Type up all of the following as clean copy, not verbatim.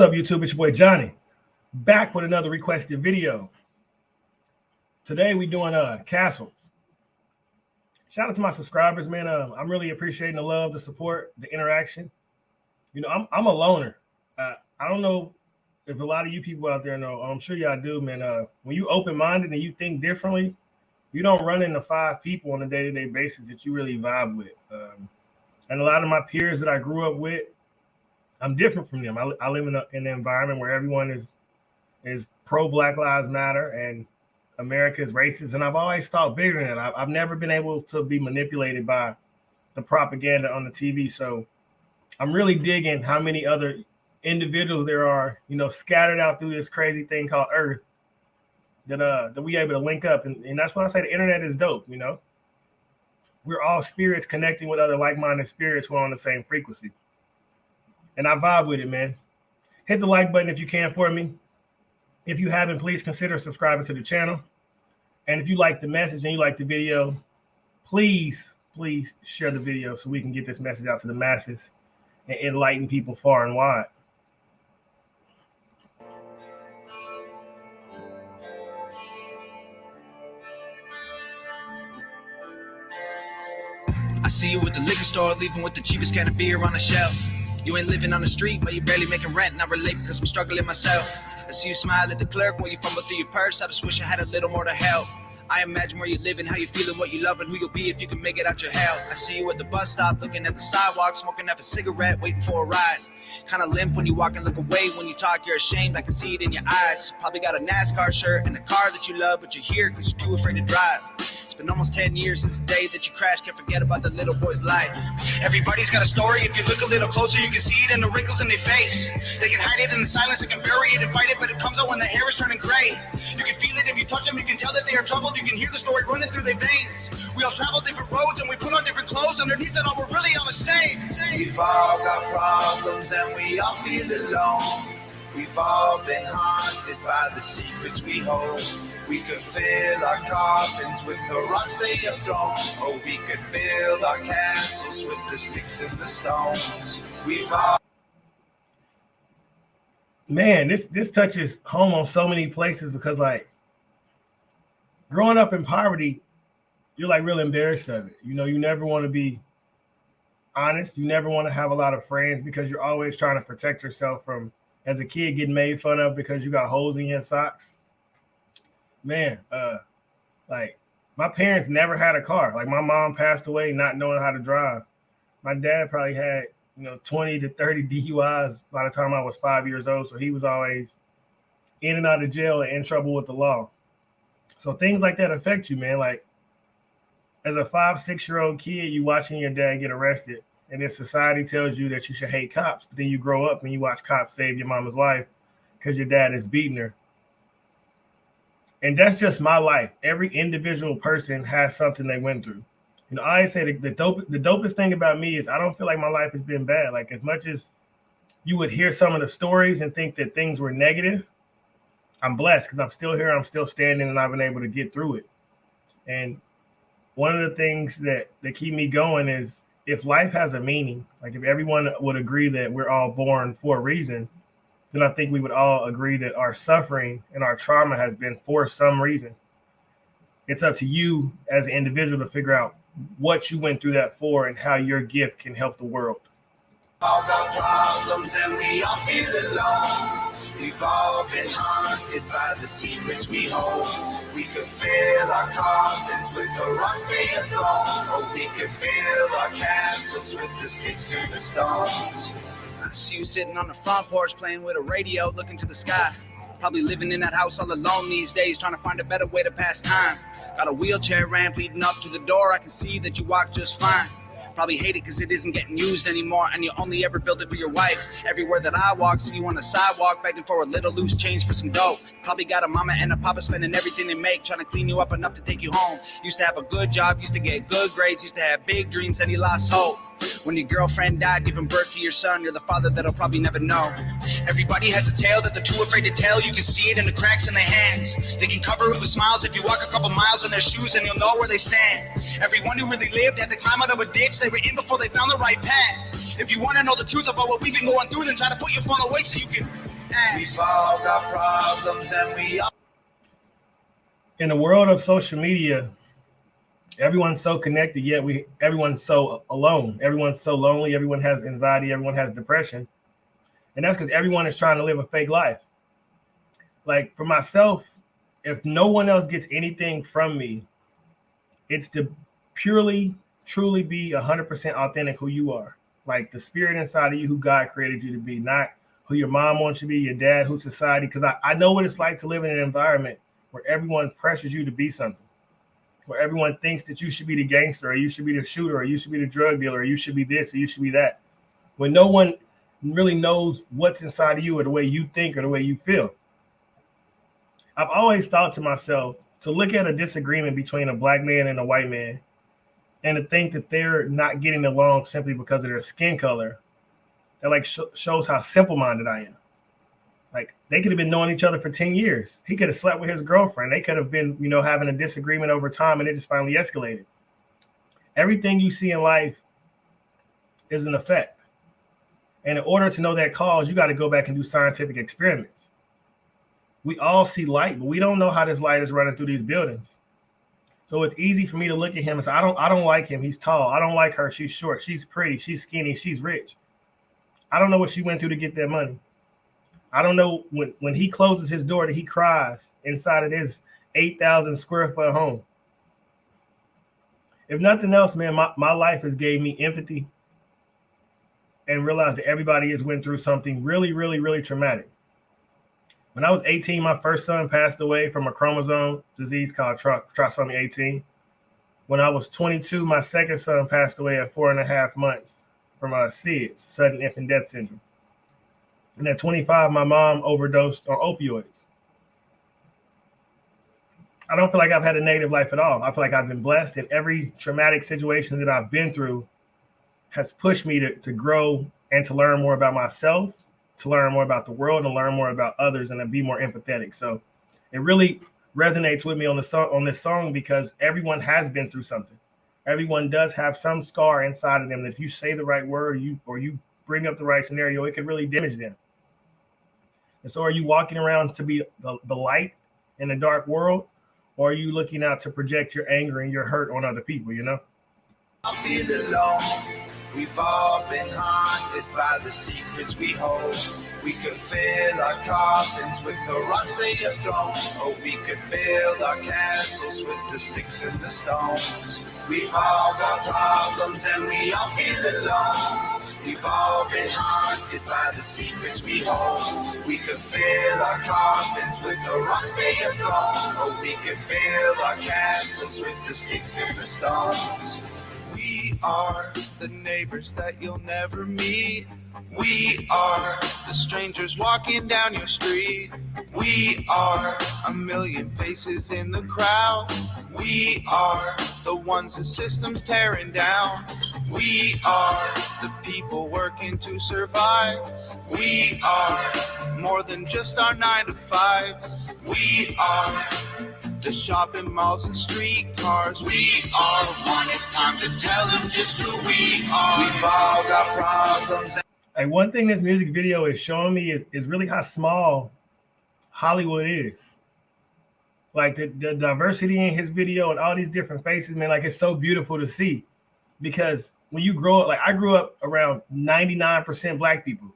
up, YouTube? It's your boy Johnny, back with another requested video. Today we doing castles. Shout out to my subscribers, man. I'm really appreciating the love, the support, the interaction. You know, I'm a loner. I don't know if a lot of you people out there know. I'm sure y'all do, man. When you open-minded and you think differently, you don't run into 5 people on a day-to-day basis that you really vibe with. And a lot of my peers that I grew up with, I'm different from them. I live in an environment where everyone is pro Black Lives Matter and America is racist. And I've always thought bigger than that. I've never been able to be manipulated by the propaganda on the TV. So I'm really digging how many other individuals there are, you know, scattered out through this crazy thing called Earth that we able to link up. And that's why I say the internet is dope, you know. We're all spirits connecting with other like-minded spirits who are on the same frequency. And I vibe with it, man. Hit the like button if you can for me. If you haven't, please consider subscribing to the channel. And if you like the message and you like the video, please share the video so we can get this message out to the masses and enlighten people far and wide. I see you at the liquor store, leaving with the cheapest can of beer on the shelf. You ain't living on the street, but you barely making rent, and I relate because I'm struggling myself. I see you smile at the clerk when you fumble through your purse. I just wish I had a little more to help. I imagine where you're living, how you feeling, what you love, and who you'll be if you can make it out your hell. I see you at the bus stop, looking at the sidewalk, smoking up a cigarette, waiting for a ride. Kind of limp when you walk and look away. When you talk, you're ashamed. I can see it in your eyes. Probably got a NASCAR shirt and a car that you love, but you're here because you're too afraid to drive. It's been almost 10 years since the day that you crashed. Can't forget about the little boy's life. Everybody's got a story. If you look a little closer, you can see it in the wrinkles in their face. They can hide it in the silence, they can bury it and fight it, but it comes out when the hair is turning gray. You can feel it if you touch them. You can tell that they are troubled. You can hear the story running through their veins. We all travel different roads and we put on different clothes. Underneath it all, we're really all the same. We've all got problems and we all feel alone. We've all been haunted by the secrets we hold. We could fill our coffins with the rocks they have thrown, or we could build our castles with the sticks and the stones. We've all... Man, this touches home on so many places because, like, growing up in poverty, you're like real embarrassed of it. You know, you never want to be honest. You never want to have a lot of friends because you're always trying to protect yourself from, as a kid, getting made fun of because you got holes in your socks. Man, like, my parents never had a car. Like, my mom passed away not knowing how to drive. My dad probably had, 20 to 30 DUIs by the time I was 5 years old. So he was always in and out of jail and in trouble with the law. So things like that affect you, man. Like, as a 5-6-year-old kid, you watching your dad get arrested, and then society tells you that you should hate cops. But then you grow up and you watch cops save your mama's life because your dad is beating her. And that's just my life. Every individual person has something they went through. You know, I always say the dopest thing about me is I don't feel like my life has been bad. Like, as much as you would hear some of the stories and think that things were negative, I'm blessed because I'm still here. I'm still standing and I've been able to get through it. And one of the things that keep me going is if life has a meaning, like if everyone would agree that we're all born for a reason, then I think we would all agree that our suffering and our trauma has been for some reason. It's up to you as an individual to figure out what you went through that for and how your gift can help the world. All got problems and we all feel alone. We've all been haunted by the secrets we hold. We could fill our coffins with the rocks they have thrown, or we could build our castles with the sticks and the stones. I see you sitting on the front porch playing with a radio, looking to the sky. Probably living in that house all alone these days, trying to find a better way to pass time. Got a wheelchair ramp leading up to the door. I can see that you walk just fine. Probably hate it because it isn't getting used anymore, and you only ever built it for your wife. Everywhere that I walk, see you on the sidewalk, begging for a little loose change for some dough. Probably got a mama and a papa spending everything they make, trying to clean you up enough to take you home. Used to have a good job, used to get good grades, used to have big dreams, and you lost hope. When your girlfriend died, giving birth to your son, you're the father that'll probably never know. Everybody has a tale that they're too afraid to tell. You can see it in the cracks in their hands. They can cover it with smiles if you walk a couple miles in their shoes, and you'll know where they stand. Everyone who really lived had to climb out of a ditch they were in before they found the right path. If you want to know the truth about what we've been going through, then try to put your phone away so you can We've all got problems and we all. In the world of social media, everyone's so connected, yet everyone's so alone. Everyone's so lonely. Everyone has anxiety. Everyone has depression. And that's because everyone is trying to live a fake life. Like for myself, if no one else gets anything from me, it's to purely, truly be 100% authentic who you are. Like the spirit inside of you, who God created you to be, not who your mom wants you to be, your dad, who society. Because I know what it's like to live in an environment where everyone pressures you to be something, where everyone thinks that you should be the gangster, or you should be the shooter, or you should be the drug dealer, or you should be this, or you should be that. When no one really knows what's inside of you or the way you think or the way you feel. I've always thought to myself to look at a disagreement between a black man and a white man and to think that they're not getting along simply because of their skin color. That like shows how simple-minded I am. Like they could have been knowing each other for 10 years. He could have slept with his girlfriend. They could have been, having a disagreement over time and it just finally escalated. Everything you see in life is an effect. And in order to know that cause, you got to go back and do scientific experiments. We all see light, but we don't know how this light is running through these buildings. So it's easy for me to look at him and say, I don't like him. He's tall. I don't like her. She's short. She's pretty. She's skinny. She's rich. I don't know what she went through to get that money. I don't know when he closes his door that he cries inside of his 8,000 square foot home. If nothing else, man, my life has gave me empathy and realized that everybody has went through something really, really, really traumatic. When I was 18, my first son passed away from a chromosome disease called trisomy 18. When I was 22, my second son passed away at 4.5 months from SIDS, sudden infant death syndrome. And at 25, my mom overdosed on opioids. I don't feel like I've had a negative life at all. I feel like I've been blessed, and every traumatic situation that I've been through has pushed me to grow and to learn more about myself, to learn more about the world, and learn more about others, and to be more empathetic. So it really resonates with me on this song because everyone has been through something. Everyone does have some scar inside of them that if you say the right word or you bring up the right scenario, it could really damage them. And so are you walking around to be the light in a dark world, or are you looking out to project your anger and your hurt on other people, I feel alone. We've all been haunted by the secrets we hold. We could fill our coffins with the rocks they have thrown, or we could build our castles with the sticks and the stones. We've all got problems and we all feel alone. We've all been haunted by the secrets we hold. We could fill our coffins with the rocks they have thrown, or we could build our castles with the sticks and the stones. We are the neighbors that you'll never meet. We are the strangers walking down your street. We are a million faces in the crowd. We are the ones the system's tearing down. We are the people working to survive. We are more than just our 9-to-5s. We are the shopping malls and streetcars. We are one. It's time to tell them just who we are. We've all got problems. And one thing this music video is showing me is really how small Hollywood is. Like the diversity in his video and all these different faces, man, like it's so beautiful to see. Because when you grow up, like I grew up around 99% black people.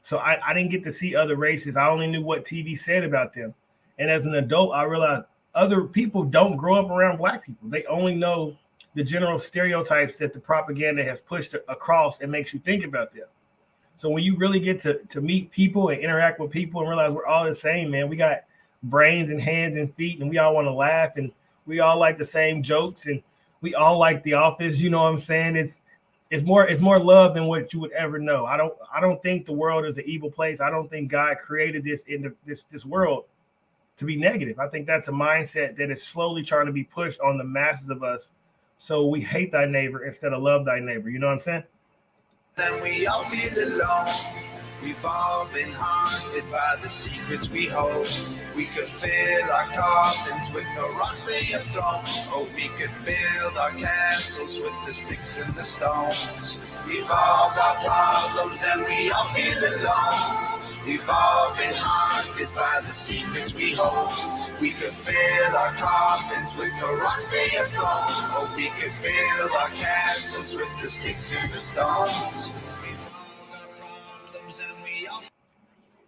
So I didn't get to see other races. I only knew what TV said about them. And as an adult, I realized other people don't grow up around black people. They only know the general stereotypes that the propaganda has pushed across and makes you think about them. So when you really get to meet people and interact with people and realize we're all the same, man, we got brains and hands and feet and we all want to laugh and we all like the same jokes and we all like The Office. You know what I'm saying? It's more love than what you would ever know. I don't think the world is an evil place. I don't think God created this in this world to be negative. I think that's a mindset that is slowly trying to be pushed on the masses of us. So we hate thy neighbor instead of love thy neighbor. You know what I'm saying? Then we all feel alone. We've all been haunted by the secrets we hold. We could fill our coffins with the rocks they have thrown, or we could build our castles with the sticks and the stones. We've all got problems and we all feel alone. We've all been haunted by the secrets we hold. We could fill our coffins with the rocks they have thrown, or we could build our castles with the sticks and the stones.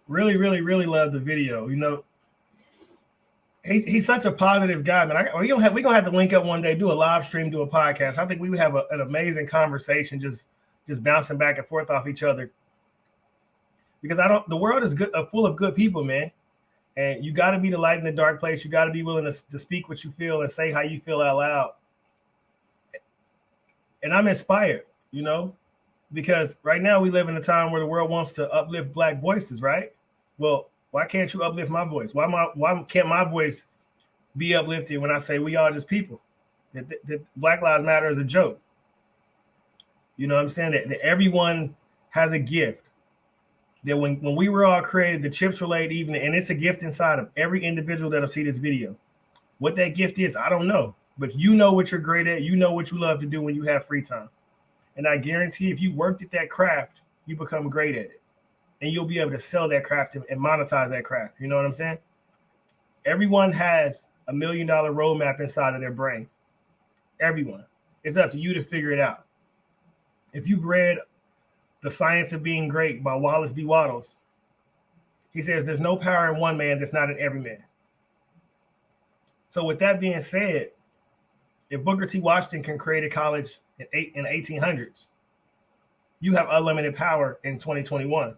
Really, really, really love the video. You know, he's such a positive guy, man. We're gonna have to link up one day, do a live stream, do a podcast. I think we would have an amazing conversation, just bouncing back and forth off each other. Because the world is good, full of good people, man. And you got to be the light in the dark place. You got to be willing to speak what you feel and say how you feel out loud. And I'm inspired, you know, because right now we live in a time where the world wants to uplift Black voices, right? Well, why can't you uplift my voice? Why can't my voice be uplifted when I say we are just people? That Black Lives Matter is a joke. You know what I'm saying? That everyone has a gift. That when we were all created, the chips were laid even, and it's a gift inside of every individual that'll see this video. What that gift is, I don't know. But you know what you're great at. You know what you love to do when you have free time. And I guarantee if you worked at that craft, you become great at it. And you'll be able to sell that craft and monetize that craft. You know what I'm saying? Everyone has $1 million roadmap inside of their brain. Everyone. It's up to you to figure it out. If you've read The Science of Being Great by Wallace D. Wattles, he says there's no power in one man that's not in every man. So with that being said, if Booker T. Washington can create a college in the 1800s, you have unlimited power in 2021.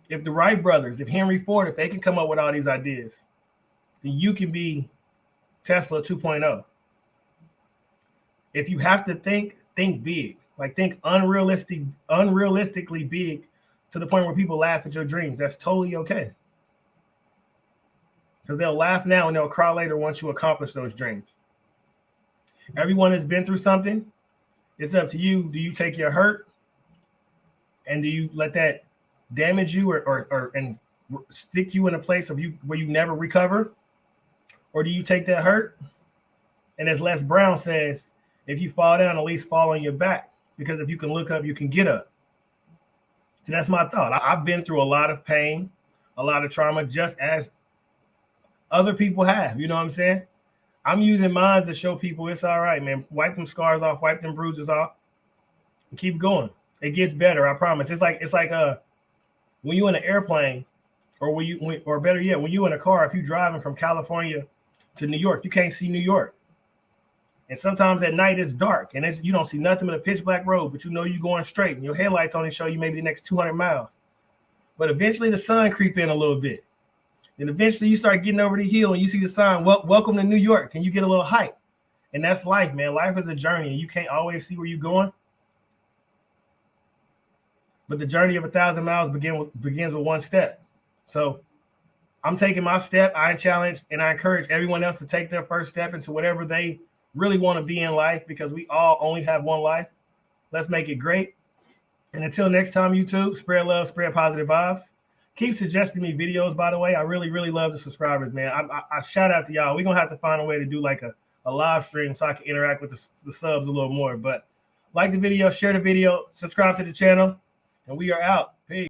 If the Wright brothers, if Henry Ford, if they can come up with all these ideas, then you can be Tesla 2.0. If you have to think big. Like think unrealistically big to the point where people laugh at your dreams. That's totally okay. Because they'll laugh now and they'll cry later once you accomplish those dreams. Everyone has been through something. It's up to you. Do you take your hurt and do you let that damage you or and stick you in a place of you where you never recover? Or do you take that hurt? And as Les Brown says, if you fall down, at least fall on your back. Because if you can look up, you can get up. So that's my thought. I've been through a lot of pain, a lot of trauma, just as other people have. You know what I'm saying? I'm using mine to show people it's all right, man. Wipe them scars off, wipe them bruises off, and keep going. It gets better, I promise. It's like when you're in an airplane, or better yet, when you're in a car. If you're driving from California to New York, you can't see New York. And sometimes at night it's dark and you don't see nothing but a pitch black road, but you know you're going straight and your headlights only show you maybe the next 200 miles. But eventually the sun creep in a little bit. And eventually you start getting over the hill and you see the sign, welcome to New York, and you get a little hype. And that's life, man. Life is a journey and you can't always see where you're going. But the journey of 1,000 miles begins with one step. So I'm taking my step. I challenge and I encourage everyone else to take their first step into whatever they really want to be in life, because we all only have one life. Let's make it great. And until next time, YouTube, spread love, spread positive vibes. Keep suggesting me videos, by the way. I really, really love the subscribers, man. I shout out to y'all. We're going to have to find a way to do like a live stream so I can interact with the subs a little more. But like the video, share the video, subscribe to the channel, and we are out. Peace.